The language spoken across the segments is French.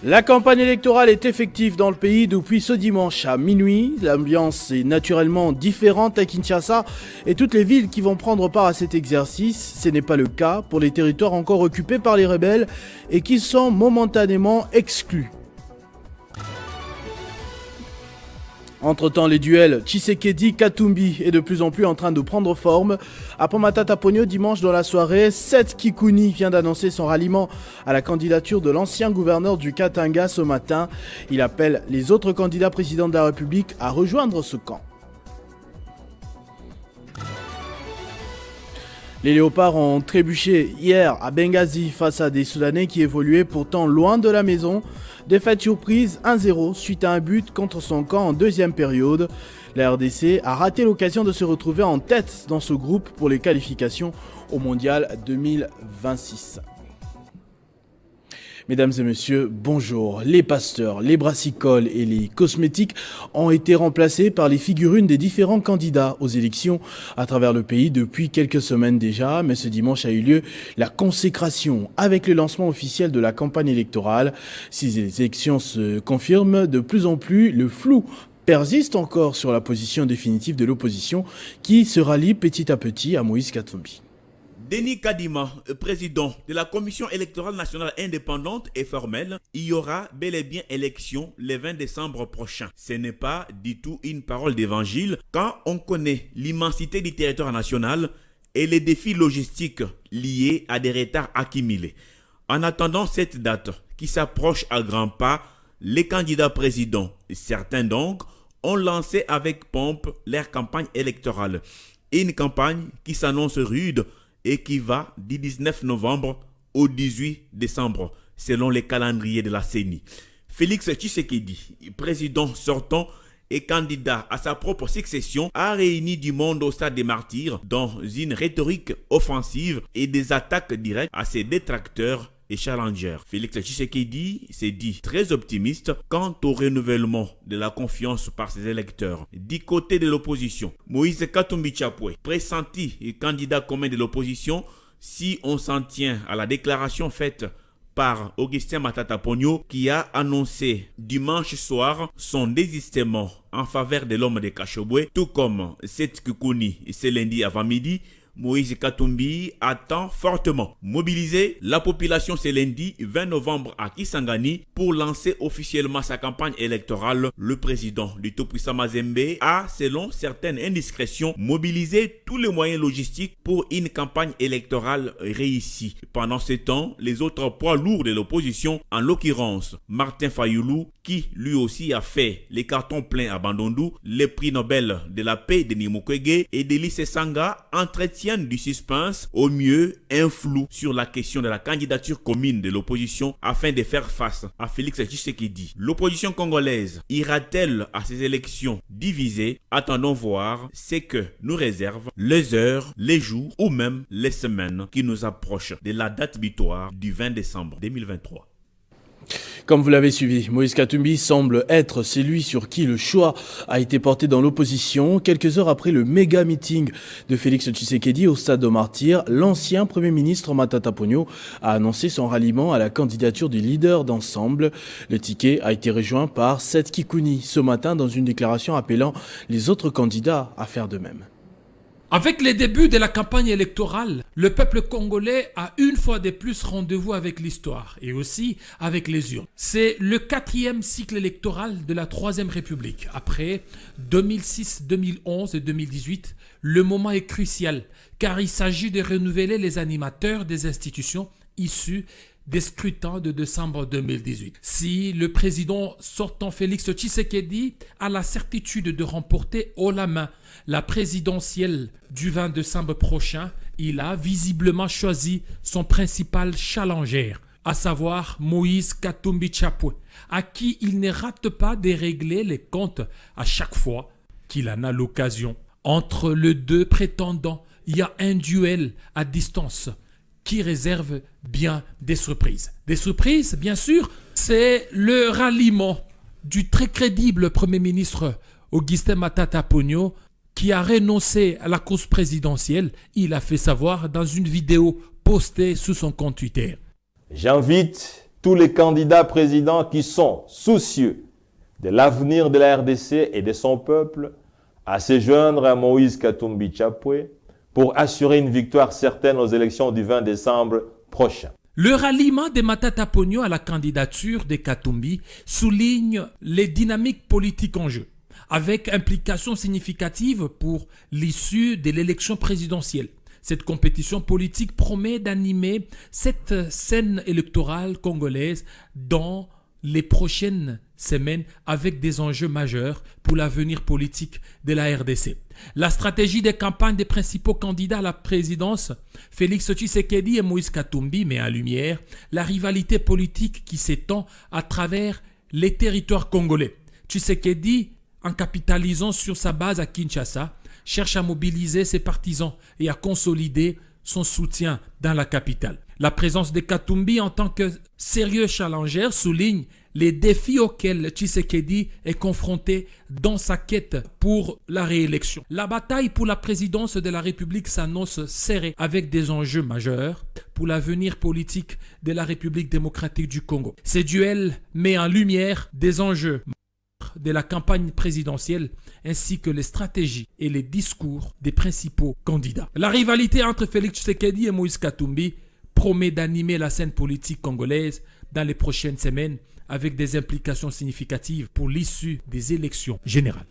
La campagne électorale est effective dans le pays depuis ce dimanche à minuit. L'ambiance est naturellement différente à Kinshasa et toutes les villes qui vont prendre part à cet exercice. Ce n'est pas le cas pour les territoires encore occupés par les rebelles et qui sont momentanément exclus. Entre-temps, les duels Tshisekedi-Katumbi est de plus en plus en train de prendre forme. À Matata-Ponyo, dimanche dans la soirée, Seth Kikuni vient d'annoncer son ralliement à la candidature de l'ancien gouverneur du Katanga ce matin. Il appelle les autres candidats présidents de la République à rejoindre ce camp. Les léopards ont trébuché hier à Benghazi face à des Soudanais qui évoluaient pourtant loin de la maison. Défaite surprise 1-0 suite à un but contre son camp en deuxième période. La RDC a raté l'occasion de se retrouver en tête dans ce groupe pour les qualifications au Mondial 2026. Mesdames et messieurs, bonjour. Les pasteurs, les brassicoles et les cosmétiques ont été remplacés par les figurines des différents candidats aux élections à travers le pays depuis quelques semaines déjà. Mais ce dimanche a eu lieu la consécration avec le lancement officiel de la campagne électorale. Si les élections se confirment de plus en plus, le flou persiste encore sur la position définitive de l'opposition qui se rallie petit à petit à Moïse Katumbi. Denis Kadima, président de la Commission électorale nationale indépendante et formelle, il y aura bel et bien élection le 20 décembre prochain. Ce n'est pas du tout une parole d'évangile quand on connaît l'immensité du territoire national et les défis logistiques liés à des retards accumulés. En attendant cette date qui s'approche à grands pas, les candidats présidents, certains donc, ont lancé avec pompe leur campagne électorale. Une campagne qui s'annonce rude et qui va du 19 novembre au 18 décembre, selon les calendriers de la CENI. Félix Tshisekedi, président sortant et candidat à sa propre succession, a réuni du monde au stade des martyrs dans une rhétorique offensive et des attaques directes à ses détracteurs et challengers. Félix Tshisekedi s'est dit très optimiste quant au renouvellement de la confiance par ses électeurs. Du côté de l'opposition, Moïse Katumbi Chapwe, pressenti et candidat commun de l'opposition, si on s'en tient à la déclaration faite par Augustin Matata Ponyo qui a annoncé dimanche soir son désistement en faveur de l'homme de Kashobwe, tout comme Seth Kikuni ce lundi avant midi. Moïse Katumbi attend fortement mobiliser la population ce lundi 20 novembre à Kisangani pour lancer officiellement sa campagne électorale. Le président du tout-puissant Mazembe a, selon certaines indiscrétions, mobilisé tous les moyens logistiques pour une campagne électorale réussie. Pendant ce temps, les autres poids lourds de l'opposition, en l'occurrence Martin Fayoulou, qui lui aussi a fait les cartons pleins à Bandundu, le prix Nobel de la paix de Mukwege et Delice Sanga, entretiennent du suspense, au mieux un flou sur la question de la candidature commune de l'opposition afin de faire face à Félix Tshisekedi. L'opposition congolaise ira-t-elle à ces élections divisées? Attendons voir ce que nous réservent les heures, les jours ou même les semaines qui nous approchent de la date butoir du 20 décembre 2023. Comme vous l'avez suivi, Moïse Katumbi semble être celui sur qui le choix a été porté dans l'opposition. Quelques heures après le méga meeting de Félix Tshisekedi au stade de Martyrs, l'ancien Premier ministre Matata Ponyo a annoncé son ralliement à la candidature du leader d'ensemble. Le ticket a été rejoint par Seth Kikuni ce matin dans une déclaration appelant les autres candidats à faire de même. Avec les débuts de la campagne électorale, le peuple congolais a une fois de plus rendez-vous avec l'histoire et aussi avec les urnes. C'est le 4e cycle électoral de la 3e République. Après 2006, 2011 et 2018, le moment est crucial car il s'agit de renouveler les animateurs des institutions issues des scrutins de décembre 2018. Si le président sortant Félix Tshisekedi a la certitude de remporter haut la main la présidentielle du 20 décembre prochain, il a visiblement choisi son principal challenger, à savoir Moïse Katumbi Chapwe, à qui il ne rate pas de régler les comptes à chaque fois qu'il en a l'occasion. Entre les deux prétendants, il y a un duel à distance qui réserve bien des surprises. Des surprises, bien sûr, c'est le ralliement du très crédible Premier ministre Augustin Matata Ponyo qui a renoncé à la course présidentielle. Il a fait savoir dans une vidéo postée sur son compte Twitter. J'invite tous les candidats présidents qui sont soucieux de l'avenir de la RDC et de son peuple à se joindre à Moïse Katumbi Chapwe pour assurer une victoire certaine aux élections du 20 décembre prochain. Le ralliement des Matata Ponyo à la candidature de Katumbi souligne les dynamiques politiques en jeu, avec implication significative pour l'issue de l'élection présidentielle. Cette compétition politique promet d'animer cette scène électorale congolaise dans les prochaines semaines avec des enjeux majeurs pour l'avenir politique de la RDC. La stratégie de campagne des principaux candidats à la présidence, Félix Tshisekedi et Moïse Katumbi, met en lumière la rivalité politique qui s'étend à travers les territoires congolais. Tshisekedi, en capitalisant sur sa base à Kinshasa, cherche à mobiliser ses partisans et à consolider son soutien dans la capitale. La présence de Katumbi en tant que sérieux challenger souligne les défis auxquels Tshisekedi est confronté dans sa quête pour la réélection. La bataille pour la présidence de la République s'annonce serrée avec des enjeux majeurs pour l'avenir politique de la République démocratique du Congo. Ces duels mettent en lumière des enjeux de la campagne présidentielle ainsi que les stratégies et les discours des principaux candidats. La rivalité entre Félix Tshisekedi et Moïse Katumbi promet d'animer la scène politique congolaise dans les prochaines semaines avec des implications significatives pour l'issue des élections générales.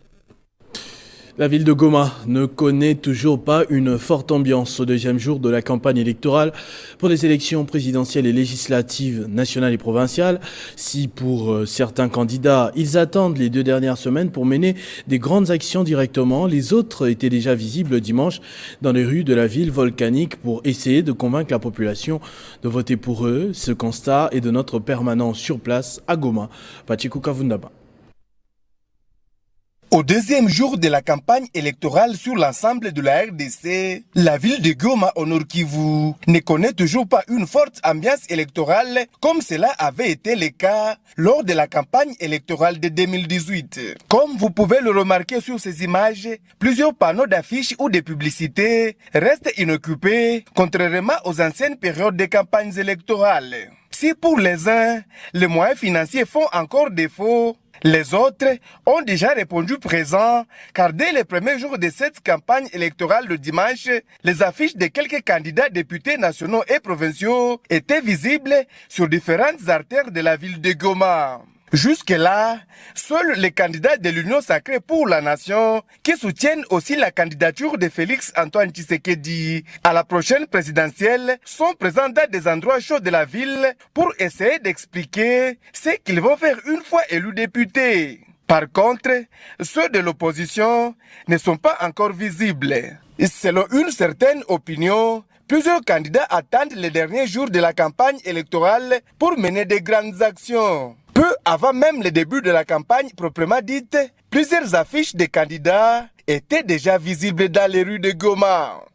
La ville de Goma ne connaît toujours pas une forte ambiance au deuxième jour de la campagne électorale pour les élections présidentielles et législatives nationales et provinciales. Si pour certains candidats, ils attendent les 2 dernières semaines pour mener des grandes actions directement, les autres étaient déjà visibles dimanche dans les rues de la ville volcanique pour essayer de convaincre la population de voter pour eux. Ce constat est de notre permanent sur place à Goma. Pachikou Kavundaba. Au deuxième jour de la campagne électorale sur l'ensemble de la RDC, la ville de Goma au Nord Kivu ne connaît toujours pas une forte ambiance électorale comme cela avait été le cas lors de la campagne électorale de 2018. Comme vous pouvez le remarquer sur ces images, plusieurs panneaux d'affiches ou de publicités restent inoccupés, contrairement aux anciennes périodes de campagnes électorales. Si pour les uns, les moyens financiers font encore défaut, les autres ont déjà répondu présent, car dès les premiers jours de cette campagne électorale le dimanche, les affiches de quelques candidats députés nationaux et provinciaux étaient visibles sur différentes artères de la ville de Goma. Jusque-là, seuls les candidats de l'Union sacrée pour la nation, qui soutiennent aussi la candidature de Félix Antoine Tshisekedi à la prochaine présidentielle, sont présents dans des endroits chauds de la ville pour essayer d'expliquer ce qu'ils vont faire une fois élus députés. Par contre, ceux de l'opposition ne sont pas encore visibles. Selon une certaine opinion, plusieurs candidats attendent les derniers jours de la campagne électorale pour mener de grandes actions. Peu avant même le début de la campagne proprement dite, plusieurs affiches de candidats étaient déjà visibles dans les rues de Goma.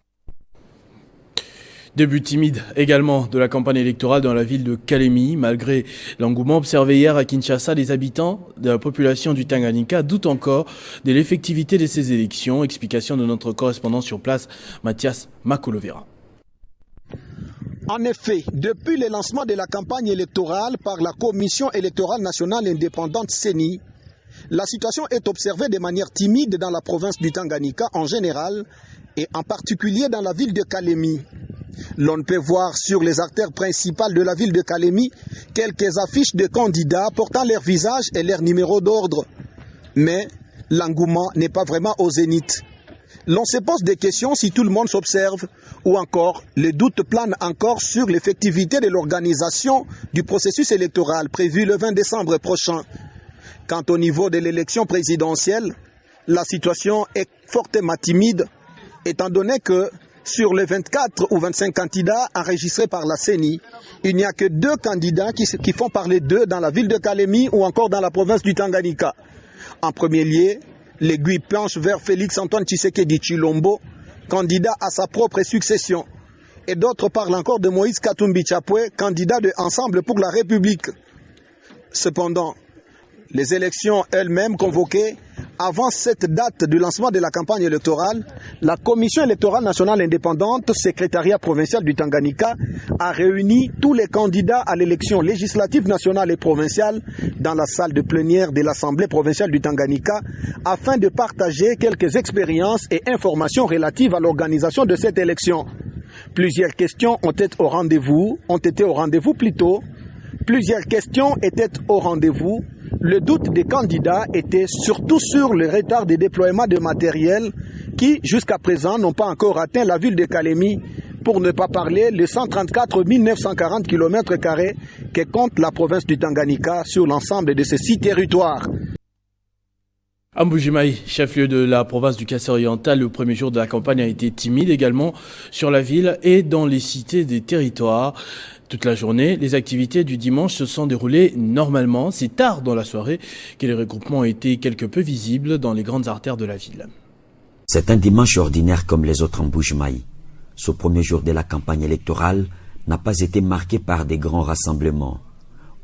Début timide également de la campagne électorale dans la ville de Kalemi. Malgré l'engouement observé hier à Kinshasa, les habitants de la population du Tanganyika doutent encore de l'effectivité de ces élections. Explication de notre correspondant sur place, Mathias Makolovera. En effet, depuis le lancement de la campagne électorale par la Commission électorale nationale indépendante CENI, la situation est observée de manière timide dans la province du Tanganyika en général et en particulier dans la ville de Kalemi. L'on peut voir sur les artères principales de la ville de Kalemi quelques affiches de candidats portant leur visage et leur numéro d'ordre. Mais l'engouement n'est pas vraiment au zénith. L'on se pose des questions si tout le monde s'observe ou encore les doutes planent encore sur l'effectivité de l'organisation du processus électoral prévu le 20 décembre prochain. Quant au niveau de l'élection présidentielle, la situation est fortement timide étant donné que sur les 24 ou 25 candidats enregistrés par la CENI, il n'y a que 2 candidats qui font parler d'eux dans la ville de Kalemi ou encore dans la province du Tanganyika. En premier lieu, l'aiguille penche vers Félix Antoine Tshisekedi Tshilombo, candidat à sa propre succession. Et d'autres parlent encore de Moïse Katumbi Chapwe, candidat de Ensemble pour la République. Cependant, les élections elles-mêmes convoquées Avant cette date du lancement de la campagne électorale, la Commission électorale nationale indépendante, secrétariat provincial du Tanganyika, a réuni tous les candidats à l'élection législative nationale et provinciale dans la salle de plénière de l'Assemblée provinciale du Tanganyika afin de partager quelques expériences et informations relatives à l'organisation de cette élection. Plusieurs questions ont été au rendez-vous. Plusieurs questions étaient au rendez-vous. Le doute des candidats était surtout sur le retard de déploiement de matériel qui, jusqu'à présent, n'ont pas encore atteint la ville de Kalemi, pour ne pas parler les 134 940 km² que compte la province du Tanganyika sur l'ensemble de ces 6 territoires. À Mbujimayi, chef-lieu de la province du Kassai-Oriental, le premier jour de la campagne a été timide également sur la ville et dans les cités des territoires. Toute la journée, les activités du dimanche se sont déroulées normalement. C'est tard dans la soirée que les regroupements ont été quelque peu visibles dans les grandes artères de la ville. C'est un dimanche ordinaire comme les autres en Mbujimayi. Ce premier jour de la campagne électorale n'a pas été marqué par des grands rassemblements.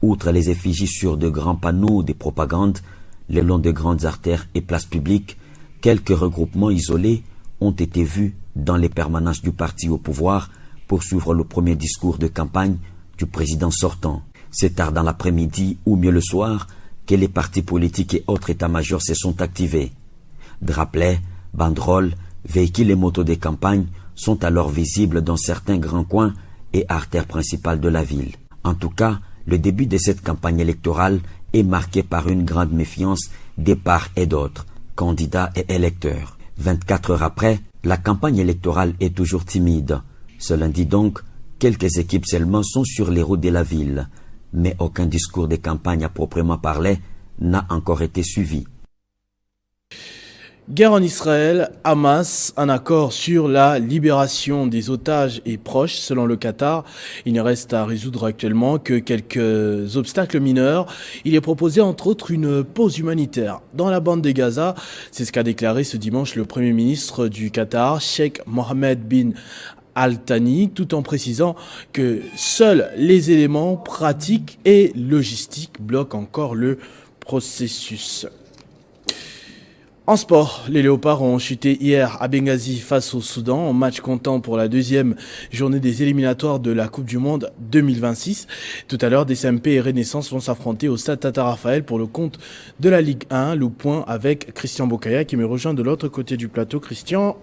Outre les effigies sur de grands panneaux de propagande, le long de grandes artères et places publiques, quelques regroupements isolés ont été vus dans les permanences du parti au pouvoir pour suivre le premier discours de campagne du président sortant. C'est tard dans l'après-midi ou mieux le soir que les partis politiques et autres états-majors se sont activés. Drapelets, banderoles, véhicules et motos de campagne sont alors visibles dans certains grands coins et artères principales de la ville. En tout cas, le début de cette campagne électorale est marqué par une grande méfiance des part et d'autres, candidats et électeurs. 24 heures après, la campagne électorale est toujours timide. Ce lundi donc, quelques équipes seulement sont sur les routes de la ville, mais aucun discours de campagne à proprement parler n'a encore été suivi. Guerre en Israël, Hamas, un accord sur la libération des otages est proche selon le Qatar. Il ne reste à résoudre actuellement que quelques obstacles mineurs. Il est proposé entre autres une pause humanitaire dans la bande de Gaza. C'est ce qu'a déclaré ce dimanche le Premier ministre du Qatar, Sheikh Mohammed bin Al-Thani, tout en précisant que seuls les éléments pratiques et logistiques bloquent encore le processus. En sport, les Léopards ont chuté hier à Benghazi face au Soudan en match comptant pour la deuxième journée des éliminatoires de la Coupe du Monde 2026. Tout à l'heure, DCMP et Renaissance vont s'affronter au stade Tata Raphaël pour le compte de la Ligue 1. Le point avec Christian Bokaya qui me rejoint de l'autre côté du plateau. Christian,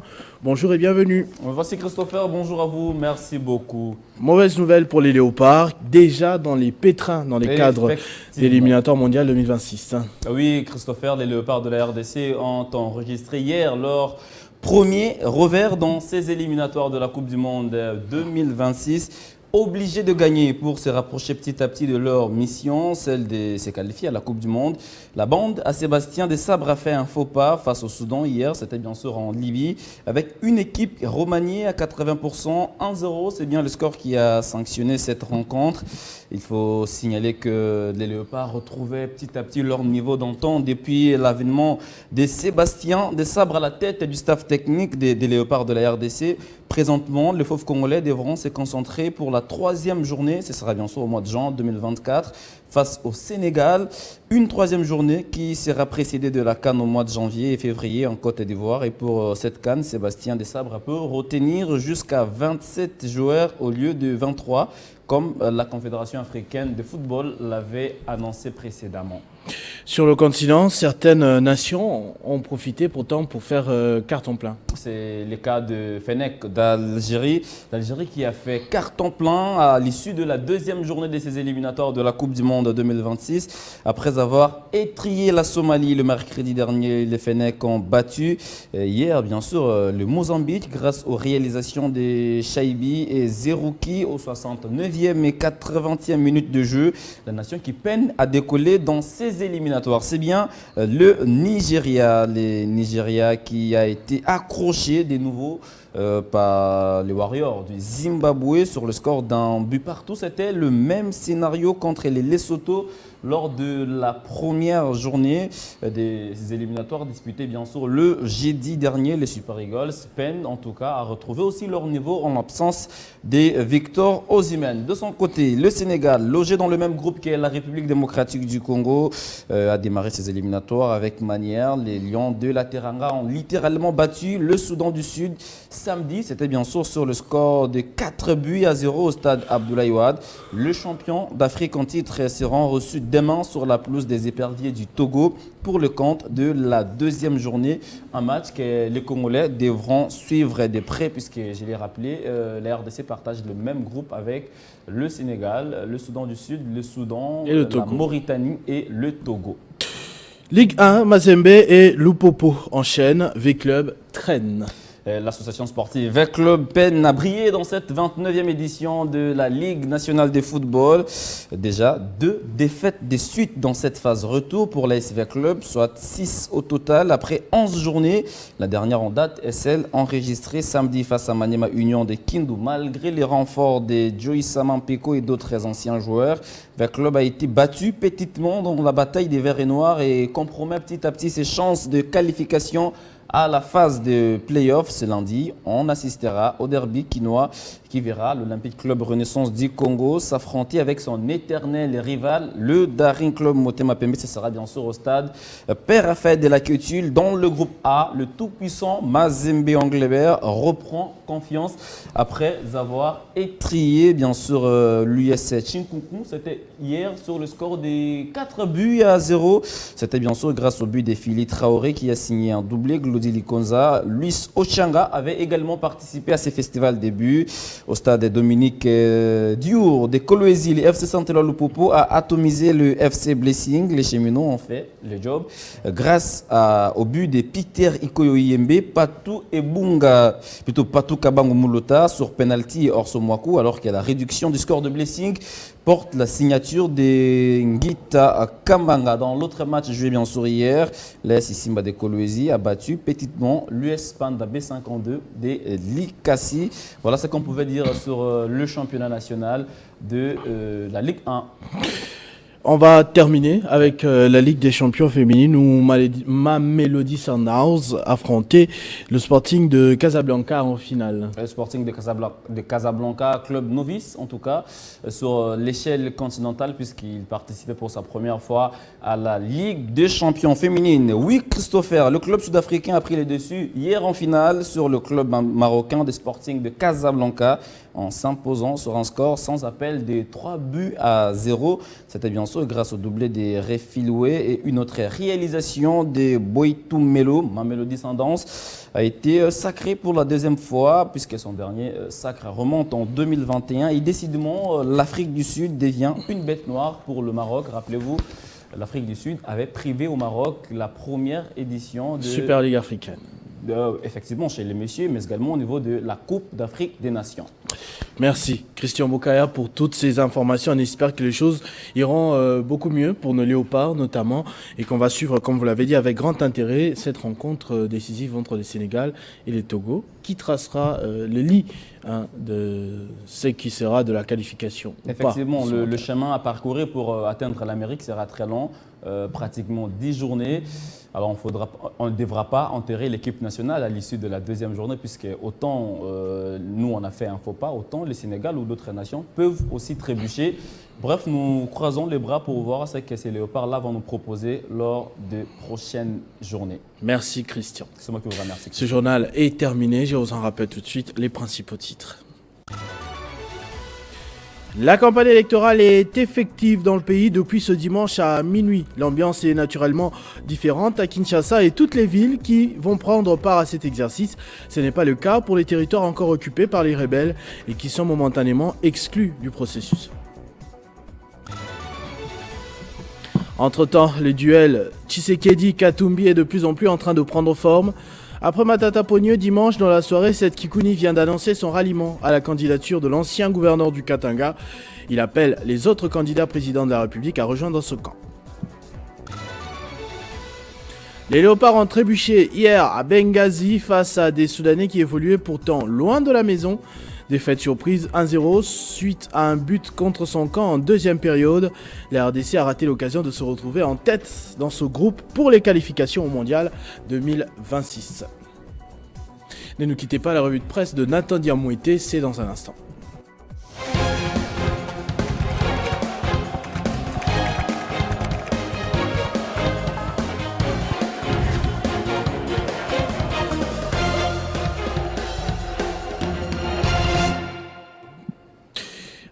bonjour et bienvenue. Voici Christopher, bonjour à vous, merci beaucoup. Mauvaise nouvelle pour les Léopards, déjà dans les pétrins, dans les cadres d'éliminatoire mondial 2026. Oui, Christopher, les Léopards de la RDC ont enregistré hier leur premier revers dans ces éliminatoires de la Coupe du Monde 2026. Obligés de gagner pour se rapprocher petit à petit de leur mission, celle de se qualifier à la Coupe du Monde. La bande à Sébastien Desabre a fait un faux pas face au Soudan hier, c'était bien sûr en Libye, avec une équipe remaniée à 80%, 1-0, c'est bien le score qui a sanctionné cette rencontre. Il faut signaler que les Léopards retrouvaient petit à petit leur niveau d'antan depuis l'avènement de Sébastien Desabre à la tête du staff technique des Léopards de la RDC. Présentement, les Fauves congolais devront se concentrer pour la troisième journée, ce sera bien sûr au mois de juin 2024, face au Sénégal. Une troisième journée qui sera précédée de la CAN au mois de janvier et février en Côte d'Ivoire. Et pour cette CAN, Sébastien Desabre peut retenir jusqu'à 27 joueurs au lieu de 23, comme la Confédération africaine de football l'avait annoncé précédemment. Sur le continent, certaines nations ont profité pourtant pour faire carton plein. C'est le cas de Fennec d'Algérie. L'Algérie qui a fait carton plein à l'issue de la deuxième journée de ses éliminatoires de la Coupe du Monde 2026. Après avoir étrillé la Somalie le mercredi dernier, les Fennec ont battu hier, bien sûr, le Mozambique grâce aux réalisations des Chaibi et Zerouki aux 69e et 80e minutes de jeu. La nation qui peine à décoller dans ses éliminatoires. C'est bien le Nigeria. Le Nigeria qui a été accroché de nouveau par les Warriors du Zimbabwe sur le score d'un but partout. C'était le même scénario contre les Lesotho lors de la première journée des éliminatoires disputées bien sûr le jeudi dernier. Les Super Eagles peinent en tout cas à retrouver aussi leur niveau en l'absence des Victor Osimhen. De son côté, le Sénégal, logé dans le même groupe que la République démocratique du Congo, a démarré ses éliminatoires avec manière. Les Lions de la Teranga ont littéralement battu le Soudan du Sud samedi. C'était bien sûr sur le score de 4-0 au stade Abdoulaye Wade. Le champion d'Afrique en titre sera reçu demain sur la pelouse des éperviers du Togo pour le compte de la deuxième journée. Un match que les Congolais devront suivre de près puisque, je l'ai rappelé, la RDC partage le même groupe avec le Sénégal, le Soudan du Sud, le Soudan, et la Mauritanie et le Togo. Ligue 1, Mazembe et Lupopo enchaînent, V-Club traîne. L'association sportive V-Club peine à briller dans cette 29e édition de la Ligue nationale de football. Déjà, 2 défaites de suite dans cette phase retour pour l'AS V-Club, soit 6 au total après 11 journées. La dernière en date est celle enregistrée samedi face à Maniema Union de Kindu. Malgré les renforts de Joey Samampeko et d'autres anciens joueurs, V-Club a été battu petitement dans la bataille des Verts et Noirs et compromet petit à petit ses chances de qualification à la phase de play-off ce lundi. On assistera au derby quinois qui verra l'Olympique Club Renaissance du Congo s'affronter avec son éternel rival, le Daring Club Motema Pembe. Ce sera bien sûr au stade Père Raphaël de la Queutule. Dans le groupe A, le tout-puissant Mazembe Anglebert reprend confiance après avoir étrié bien sûr l'US Chinkunku. C'était hier sur le score des 4-0. C'était bien sûr grâce au but de Fili Traoré qui a signé un doublé. Glody Likonza, Luis Ochanga avait également participé à ces festivals début. Au stade Dominique Diour de Kolwezi, le FC Santelor Lupopo a atomisé le FC Blessing. Les cheminots ont fait le job grâce au but de Peter Ikoyo Yembe, Patou Kabango Moulota sur penalty et Orso Mwaku, alors que la réduction du score de Blessing porte la signature de Ngita Kambanga. Dans l'autre match joué bien sûr hier, l'AS Simba de Kolwezi a battu petitement l'US Panda B52 de Likasi. Voilà ce qu'on pouvait dire sur le championnat national de la Ligue 1. On va terminer avec la Ligue des champions féminines où Mamelody Sundowns affrontait le Sporting de Casablanca en finale. Le Sporting de Casablanca, club novice en tout cas, sur l'échelle continentale puisqu'il participait pour sa première fois à la Ligue des champions féminines. Oui, Christopher, le club sud-africain a pris les dessus hier en finale sur le club marocain des Sporting de Casablanca en s'imposant sur un score sans appel de 3-0. C'était bien sûr grâce au doublé des Refiloué et une autre réalisation de Boitou Melo. Mamelody Sundowns a été sacré pour la deuxième fois puisque son dernier sacre remonte en 2021 et décidément l'Afrique du Sud devient une bête noire pour le Maroc. Rappelez-vous, l'Afrique du Sud avait privé au Maroc la première édition de Super Ligue africaine. Effectivement chez les messieurs, mais également au niveau de la Coupe d'Afrique des Nations. Merci Christian Bokaya pour toutes ces informations. On espère que les choses iront beaucoup mieux pour nos léopards notamment et qu'on va suivre, comme vous l'avez dit, avec grand intérêt cette rencontre décisive entre le Sénégal et le Togo qui tracera le lit de ce qui sera de la qualification. Effectivement, le chemin à parcourir pour atteindre l'Amérique sera très long, pratiquement 10 journées. Alors on ne devra pas enterrer l'équipe nationale à l'issue de la deuxième journée puisque autant nous on a fait un faux pas, autant le Sénégal ou d'autres nations peuvent aussi trébucher. Bref, nous croisons les bras pour voir ce que ces léopards-là vont nous proposer lors de prochaines journées. Merci Christian. C'est moi qui vous remercie. Ce journal est terminé. Je vous en rappelle tout de suite les principaux titres. La campagne électorale est effective dans le pays depuis ce dimanche à minuit. L'ambiance est naturellement différente à Kinshasa et toutes les villes qui vont prendre part à cet exercice. Ce n'est pas le cas pour les territoires encore occupés par les rebelles et qui sont momentanément exclus du processus. Entre-temps, le duel Tshisekedi-Katumbi est de plus en plus en train de prendre forme. Après Matata Ponyo, dimanche dans la soirée, Seth Kikuni vient d'annoncer son ralliement à la candidature de l'ancien gouverneur du Katanga. Il appelle les autres candidats présidents de la République à rejoindre ce camp. Les léopards ont trébuché hier à Benghazi face à des Soudanais qui évoluaient pourtant loin de la maison. Défaite surprise 1-0 suite à un but contre son camp en deuxième période. La RDC a raté l'occasion de se retrouver en tête dans ce groupe pour les qualifications au Mondial 2026. Ne nous quittez pas, la revue de presse de Nathan Diamouité, c'est dans un instant.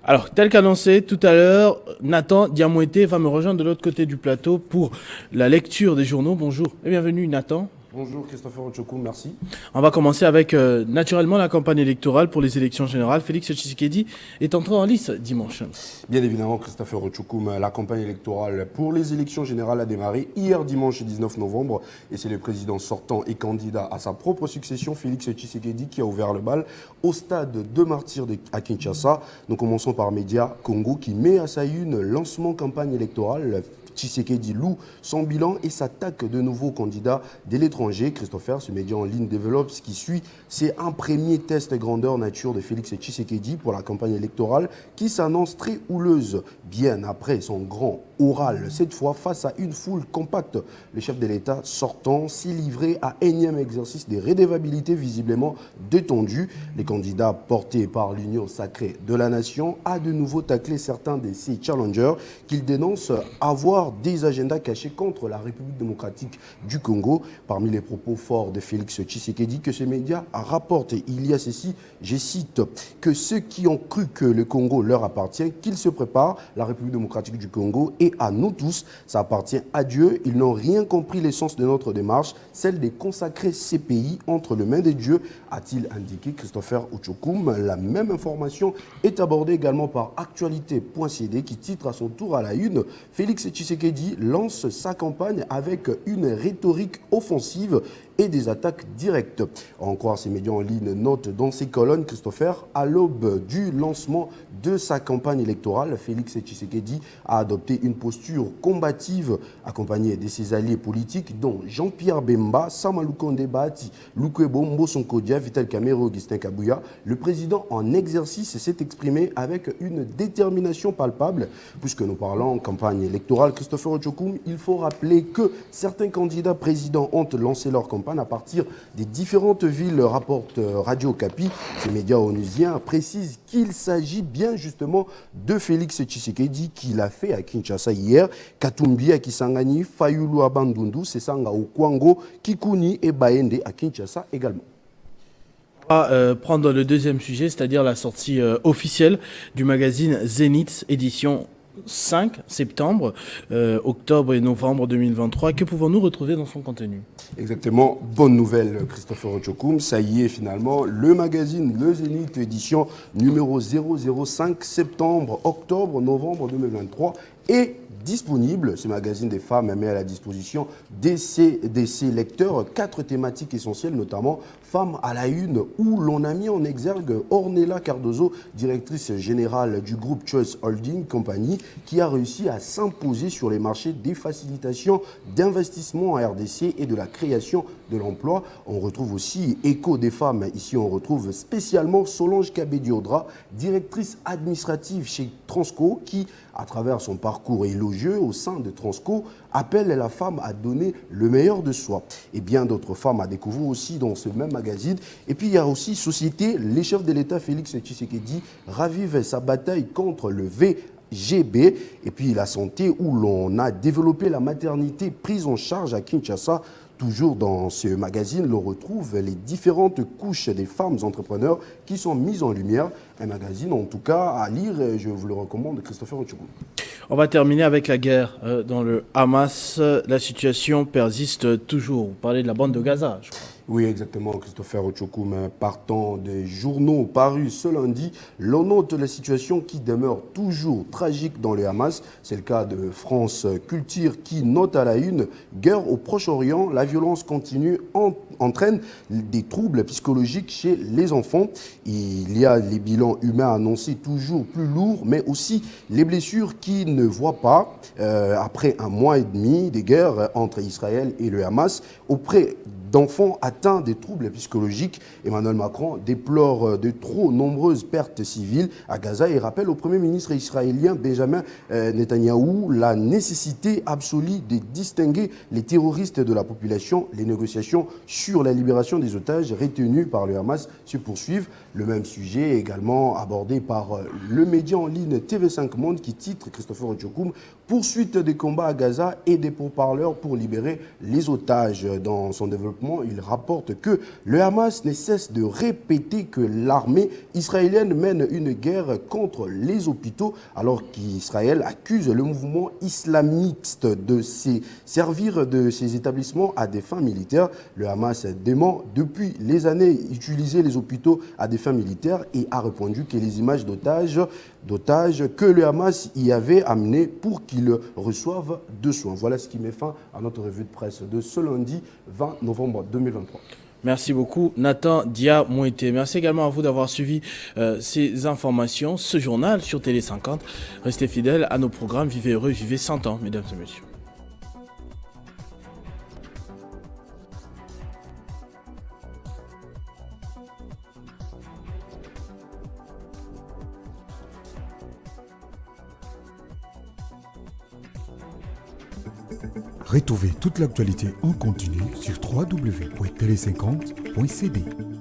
Alors, tel qu'annoncé tout à l'heure, Nathan Diamouité va me rejoindre de l'autre côté du plateau pour la lecture des journaux. Bonjour et bienvenue Nathan. Bonjour Christopher Ochokou, merci. On va commencer avec naturellement la campagne électorale pour les élections générales. Félix Tshisekedi est entré en lice dimanche. Bien évidemment Christopher Ochokou, la campagne électorale pour les élections générales a démarré hier dimanche 19 novembre et c'est le président sortant et candidat à sa propre succession, Félix Tshisekedi, qui a ouvert le bal au stade de Martyrs à Kinshasa. Nous commençons par Média Congo qui met à sa une lancement campagne électorale. Tshisekedi loue son bilan et s'attaque de nouveaux candidats de l'étranger. Christopher, ce média en ligne développe ce qui suit. C'est un premier test grandeur nature de Félix Tshisekedi pour la campagne électorale qui s'annonce très houleuse. Bien après son grand oral, cette fois face à une foule compacte, le chef de l'État sortant s'est livré à énième exercice de redevabilité visiblement détendu. Les candidats portés par l'Union sacrée de la nation a de nouveau taclé certains de ses challengers qu'il dénonce avoir des agendas cachés contre la République démocratique du Congo. Parmi les propos forts de Félix Tshisekedi que ce média rapporte, il y a ceci, je cite, que ceux qui ont cru que le Congo leur appartient, qu'ils se préparent, la République démocratique du Congo et à nous tous, ça appartient à Dieu. Ils n'ont rien compris l'essence de notre démarche, celle de consacrer ces pays entre les mains de Dieu, a-t-il indiqué Christopher Ochokoum. La même information est abordée également par Actualité.cd qui titre à son tour à la une, Félix Tshisekedi lance sa campagne avec une rhétorique offensive et des attaques directes. À en croire ces médias en ligne notent dans ces colonnes, Christopher, à l'aube du lancement de sa campagne électorale, Félix Tshisekedi a adopté une posture combative accompagnée de ses alliés politiques dont Jean-Pierre Bemba, Samalukonde Bahati, Lukwebo Mbosonkodia, Vital Kamerhe, Augustin Kabouya. Le président en exercice s'est exprimé avec une détermination palpable. Puisque nous parlons en campagne électorale, Christopher Ochokoum, il faut rappeler que certains candidats présidents ont lancé leur campagne à partir des différentes villes, rapporte Radio Okapi. Ces médias onusiens précisent qu'il s'agit bien justement de Félix Tshisekedi qui l'a fait à Kinshasa hier, Katumbi à Kisangani, Fayulu à Bandundu, Sesanga au Kwango, Kikuni et Baende à Kinshasa également. On va prendre le deuxième sujet, c'est-à-dire la sortie officielle du magazine Zénith, édition 5 septembre, octobre et novembre 2023. Que pouvons-nous retrouver dans son contenu? Exactement, bonne nouvelle Christopher Ochokoum, ça y est finalement, le magazine Le Zénith édition numéro 005 septembre, octobre, novembre 2023 est disponible. Ce magazine des femmes met à la disposition de ses lecteurs 4 thématiques essentielles, notamment Femmes à la une, où l'on a mis en exergue Ornella Cardozo, directrice générale du groupe Choice Holding Company, qui a réussi à s'imposer sur les marchés des facilitations d'investissement en RDC et de la création de l'emploi. On retrouve aussi Écho des femmes. Ici, on retrouve spécialement Solange Kabediodra, directrice administrative chez Transco, qui, à travers son parcours élogieux au sein de Transco, appelle la femme à donner le meilleur de soi. Et bien d'autres femmes à découvrir aussi dans ce même magazine. Et puis il y a aussi Société, les chefs de l'État Félix Tshisekedi ravive sa bataille contre le VGB. Et puis la santé, où l'on a développé la maternité prise en charge à Kinshasa. Toujours dans ce magazine, l'on retrouve les différentes couches des femmes entrepreneurs qui sont mises en lumière. Un magazine, en tout cas, à lire, et je vous le recommande, Christopher Ochokoum. On va terminer avec la guerre dans le Hamas. La situation persiste toujours. Vous parlez de la bande de Gaza, je crois. Oui, exactement, Christopher Ochokoum. Partant des journaux parus ce lundi, l'on note la situation qui demeure toujours tragique dans le Hamas. C'est le cas de France Culture qui note à la une « Guerre au Proche-Orient, la violence continue entraîne des troubles psychologiques chez les enfants. Il y a les bilans humains annoncés toujours plus lourds, mais aussi les blessures qui ne voient pas après un mois et demi de guerre entre Israël et le Hamas auprès d'enfants atteints des troubles psychologiques. Emmanuel Macron déplore de trop nombreuses pertes civiles à Gaza et rappelle au Premier ministre israélien Benjamin Netanyahou la nécessité absolue de distinguer les terroristes de la population. Les négociations sur la libération des otages retenus par le Hamas se poursuivent. Le même sujet est également abordé par le média en ligne TV5 Monde qui titre, Christopher Ochokoum, poursuite des combats à Gaza et des pourparlers pour libérer les otages. Dans son développement, il rapporte que le Hamas ne cesse de répéter que l'armée israélienne mène une guerre contre les hôpitaux alors qu'Israël accuse le mouvement islamiste de se servir de ces établissements à des fins militaires. Le Hamas dément depuis les années utiliser les hôpitaux à des fins militaires et a répondu que les images d'otages que le Hamas y avait amenées pour qu'ils reçoivent de soins. Voilà ce qui met fin à notre revue de presse de ce lundi 20 novembre 2023. Merci beaucoup Nathan Dia-Moueté. Merci également à vous d'avoir suivi ces informations, ce journal sur Télé 50. Restez fidèles à nos programmes. Vivez heureux, vivez 100 ans, mesdames et messieurs. Retrouvez toute l'actualité en continu sur www.tele50.cd.